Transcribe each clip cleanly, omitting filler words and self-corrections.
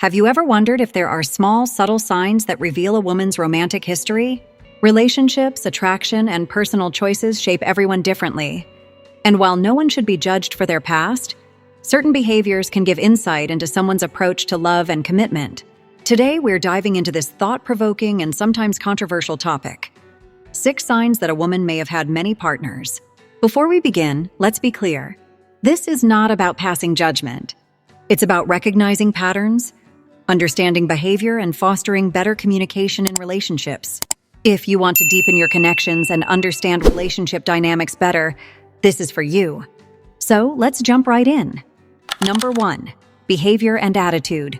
Have you ever wondered if there are small, subtle signs that reveal a woman's romantic history? Relationships, attraction, and personal choices shape everyone differently. And while no one should be judged for their past, certain behaviors can give insight into someone's approach to love and commitment. Today, we're diving into this thought-provoking and sometimes controversial topic: 6 signs that a woman may have had many partners. Before we begin, let's be clear. This is not about passing judgment. It's about recognizing patterns, understanding behavior, and fostering better communication in relationships. If you want to deepen your connections and understand relationship dynamics better, this is for you. So let's jump right in. Number 1, behavior and attitude.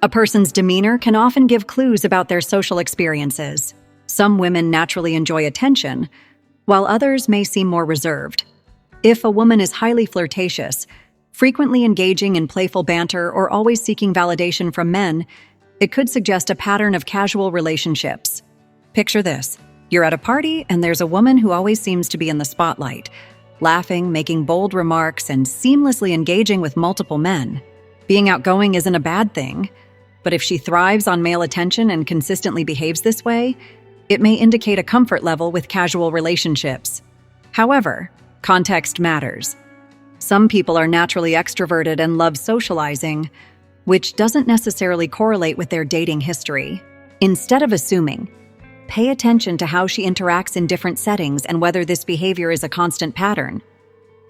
A person's demeanor can often give clues about their social experiences. Some women naturally enjoy attention, while others may seem more reserved. If a woman is highly flirtatious, frequently engaging in playful banter, or always seeking validation from men, it could suggest a pattern of casual relationships. Picture this. You're at a party and there's a woman who always seems to be in the spotlight, laughing, making bold remarks, and seamlessly engaging with multiple men. Being outgoing isn't a bad thing, but if she thrives on male attention and consistently behaves this way, it may indicate a comfort level with casual relationships. However, context matters. Some people are naturally extroverted and love socializing, which doesn't necessarily correlate with their dating history. Instead of assuming, pay attention to how she interacts in different settings and whether this behavior is a constant pattern.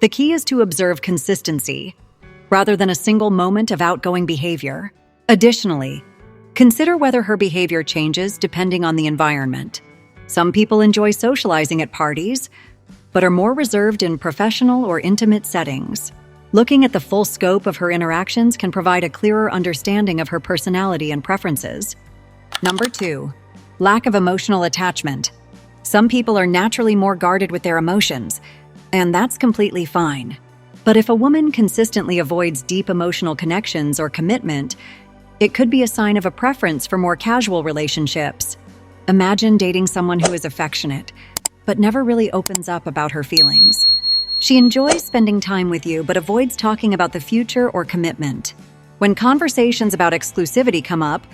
The key is to observe consistency, rather than a single moment of outgoing behavior. Additionally, consider whether her behavior changes depending on the environment. Some people enjoy socializing at parties, but are more reserved in professional or intimate settings. Looking at the full scope of her interactions can provide a clearer understanding of her personality and preferences. Number 2, lack of emotional attachment. Some people are naturally more guarded with their emotions, and that's completely fine. But if a woman consistently avoids deep emotional connections or commitment, it could be a sign of a preference for more casual relationships. Imagine dating someone who is affectionate, but never really opens up about her feelings. She enjoys spending time with you, but avoids talking about the future or commitment. When conversations about exclusivity come up,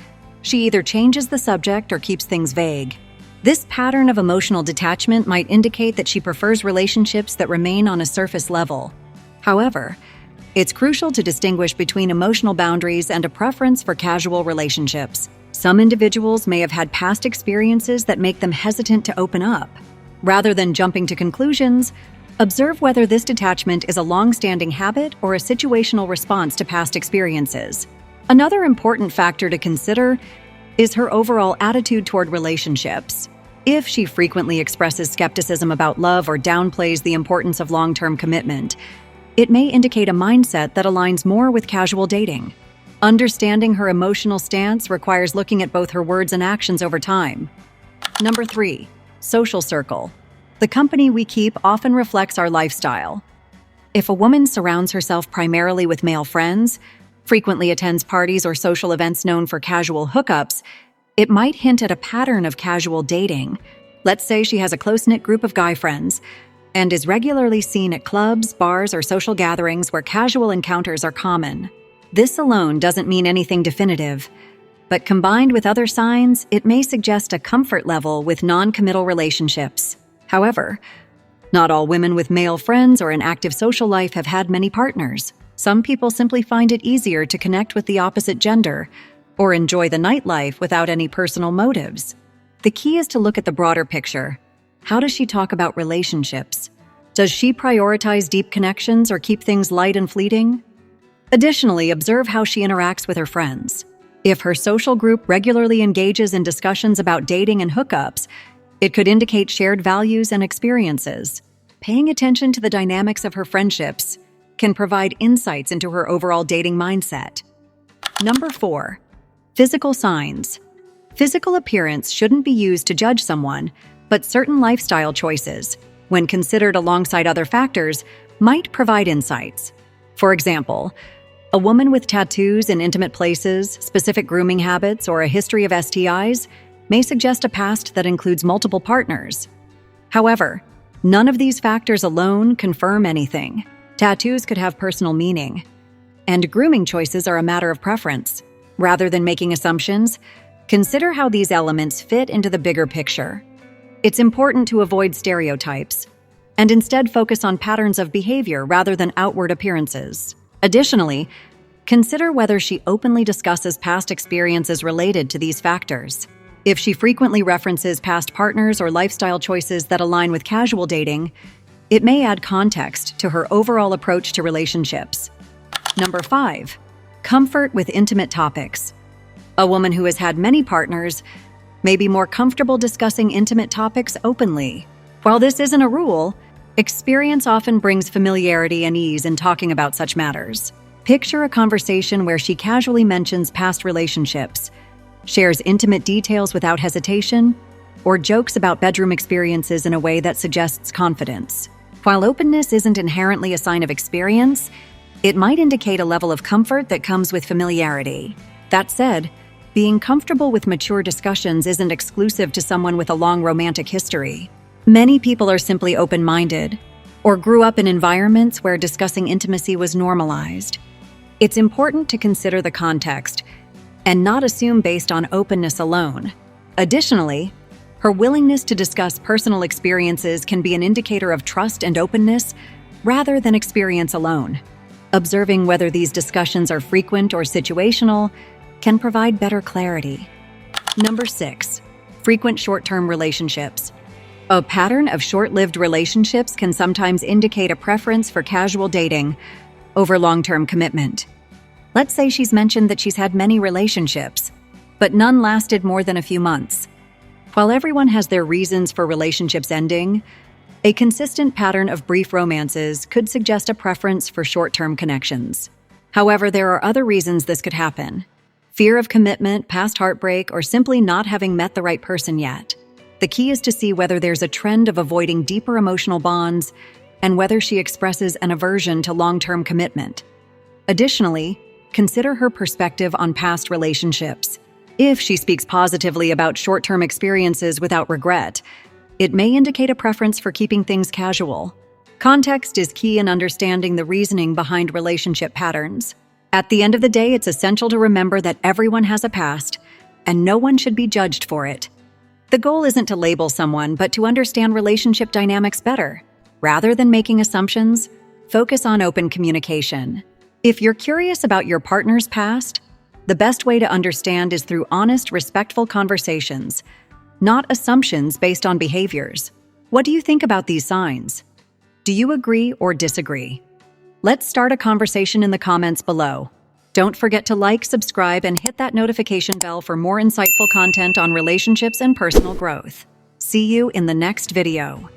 she either changes the subject or keeps things vague. This pattern of emotional detachment might indicate that she prefers relationships that remain on a surface level. However, it's crucial to distinguish between emotional boundaries and a preference for casual relationships. Some individuals may have had past experiences that make them hesitant to open up. Rather than jumping to conclusions, observe whether this detachment is a long-standing habit or a situational response to past experiences. Another important factor to consider is her overall attitude toward relationships. If she frequently expresses skepticism about love or downplays the importance of long-term commitment, it may indicate a mindset that aligns more with casual dating. Understanding her emotional stance requires looking at both her words and actions over time. Number 3, social circle. The company we keep often reflects our lifestyle. If a woman surrounds herself primarily with male friends, frequently attends parties or social events known for casual hookups, it might hint at a pattern of casual dating. Let's say she has a close-knit group of guy friends and is regularly seen at clubs, bars, or social gatherings where casual encounters are common. This alone doesn't mean anything definitive, but combined with other signs, it may suggest a comfort level with non-committal relationships. However, not all women with male friends or an active social life have had many partners. Some people simply find it easier to connect with the opposite gender or enjoy the nightlife without any personal motives. The key is to look at the broader picture. How does she talk about relationships? Does she prioritize deep connections or keep things light and fleeting? Additionally, observe how she interacts with her friends. If her social group regularly engages in discussions about dating and hookups, it could indicate shared values and experiences. Paying attention to the dynamics of her friendships can provide insights into her overall dating mindset. Number 4, physical signs. Physical appearance shouldn't be used to judge someone, but certain lifestyle choices, when considered alongside other factors, might provide insights. For example, a woman with tattoos in intimate places, specific grooming habits, or a history of STIs may suggest a past that includes multiple partners. However, none of these factors alone confirm anything. Tattoos could have personal meaning, and grooming choices are a matter of preference. Rather than making assumptions, consider how these elements fit into the bigger picture. It's important to avoid stereotypes and instead focus on patterns of behavior rather than outward appearances. Additionally, consider whether she openly discusses past experiences related to these factors. If she frequently references past partners or lifestyle choices that align with casual dating, it may add context to her overall approach to relationships. Number 5. Comfort with intimate topics. A woman who has had many partners may be more comfortable discussing intimate topics openly. While this isn't a rule, experience often brings familiarity and ease in talking about such matters. Picture a conversation where she casually mentions past relationships, shares intimate details without hesitation, or jokes about bedroom experiences in a way that suggests confidence. While openness isn't inherently a sign of experience, it might indicate a level of comfort that comes with familiarity. That said, being comfortable with mature discussions isn't exclusive to someone with a long romantic history. Many people are simply open-minded or grew up in environments where discussing intimacy was normalized. It's important to consider the context and not assume based on openness alone. Additionally, her willingness to discuss personal experiences can be an indicator of trust and openness rather than experience alone. Observing whether these discussions are frequent or situational can provide better clarity. Number 6. Frequent short-term relationships. A pattern of short-lived relationships can sometimes indicate a preference for casual dating over long-term commitment. Let's say she's mentioned that she's had many relationships, but none lasted more than a few months. While everyone has their reasons for relationships ending, a consistent pattern of brief romances could suggest a preference for short-term connections. However, there are other reasons this could happen: fear of commitment, past heartbreak, or simply not having met the right person yet. The key is to see whether there's a trend of avoiding deeper emotional bonds and whether she expresses an aversion to long-term commitment. Additionally, consider her perspective on past relationships. If she speaks positively about short-term experiences without regret, it may indicate a preference for keeping things casual. Context is key in understanding the reasoning behind relationship patterns. At the end of the day, it's essential to remember that everyone has a past, and no one should be judged for it. The goal isn't to label someone, but to understand relationship dynamics better. Rather than making assumptions, focus on open communication. If you're curious about your partner's past, the best way to understand is through honest, respectful conversations, not assumptions based on behaviors. What do you think about these signs? Do you agree or disagree? Let's start a conversation in the comments below. Don't forget to like, subscribe, and hit that notification bell for more insightful content on relationships and personal growth. See you in the next video.